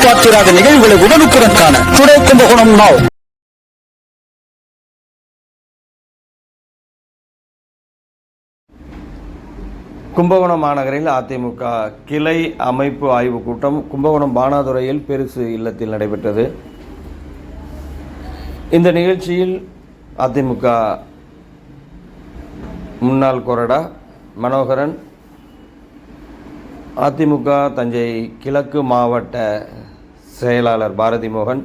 எதிர்பார்த்திராத நிகழ்வுகளை உடனுக்குடன் காண டுடே கும்பகோணம் நாவ். கும்பகோணம் மாநகரில் அதிமுக கிளை அமைப்பு ஆய்வுக் கூட்டம் கும்பகோணம் பானாதுறையில் பெருசு இல்லத்தில் நடைபெற்றது. இந்த நிகழ்ச்சியில் அதிமுக முன்னாள் கொறடா மனோகரன், அதிமுக தஞ்சை கிழக்கு மாவட்ட செயலாளர் பாரதி மோகன்,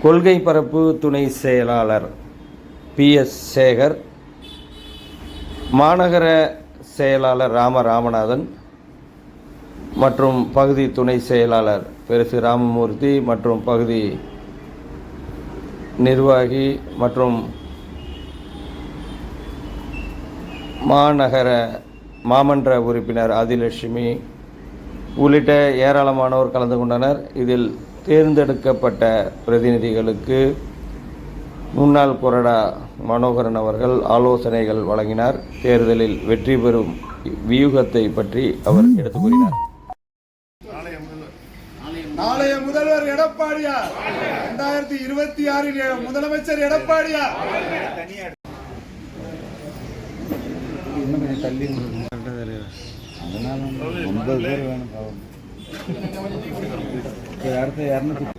கொள்கை பரப்பு துணை செயலாளர் PS சேகர், மாநகர செயலாளர் ராமநாதன் மற்றும் பகுதி துணை செயலாளர் பெருசு ராமமூர்த்தி மற்றும் பகுதி நிர்வாகி மற்றும் மாநகர மாமன்ற உறுப்பினர் ஆதிலட்சுமி உள்ளிட்ட ஏராளமானோர் கலந்து கொண்டனர். இதில் தேர்ந்தெடுக்கப்பட்ட பிரதிநிதிகளுக்கு முன்னாள் கொறடா மனோகரன் அவர்கள் ஆலோசனைகள் வழங்கினார். தேர்தலில் வெற்றி பெறும் வியூகத்தை பற்றி அவர் எடுத்துக் கூறினார். நாளைய முதல்வர் எடப்பாடியார், 2026 முதலமைச்சர் எடப்பாடியார். தள்ளி அதனால 9 பேர் வேணும். அடுத்த 200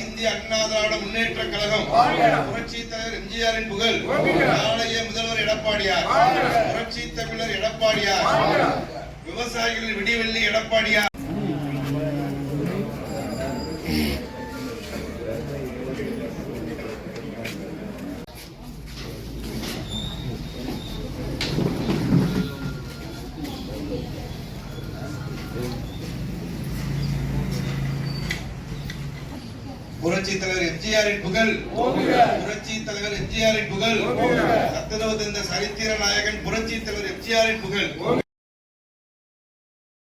இந்திய அண்ணா திராவிட முன்னேற்ற கழகம், புரட்சி தலைவர் எம்ஜிஆரின் புகழ், நாளைய முதல்வர் எடப்பாடியார், புரட்சி தமிழர் எடப்பாடியார், விவசாயிகளின் விடிவெள்ளி எடப்பாடியார். புரட்சி தலைவர் எம்ஜிஆரின் புகழ், புரட்சி தலைவர் எம்ஜிஆரின் புகழ், சத்துணவு தந்த சரித்திர நாயகன் புரட்சி தலைவர் எம்ஜிஆரின் புகழ்.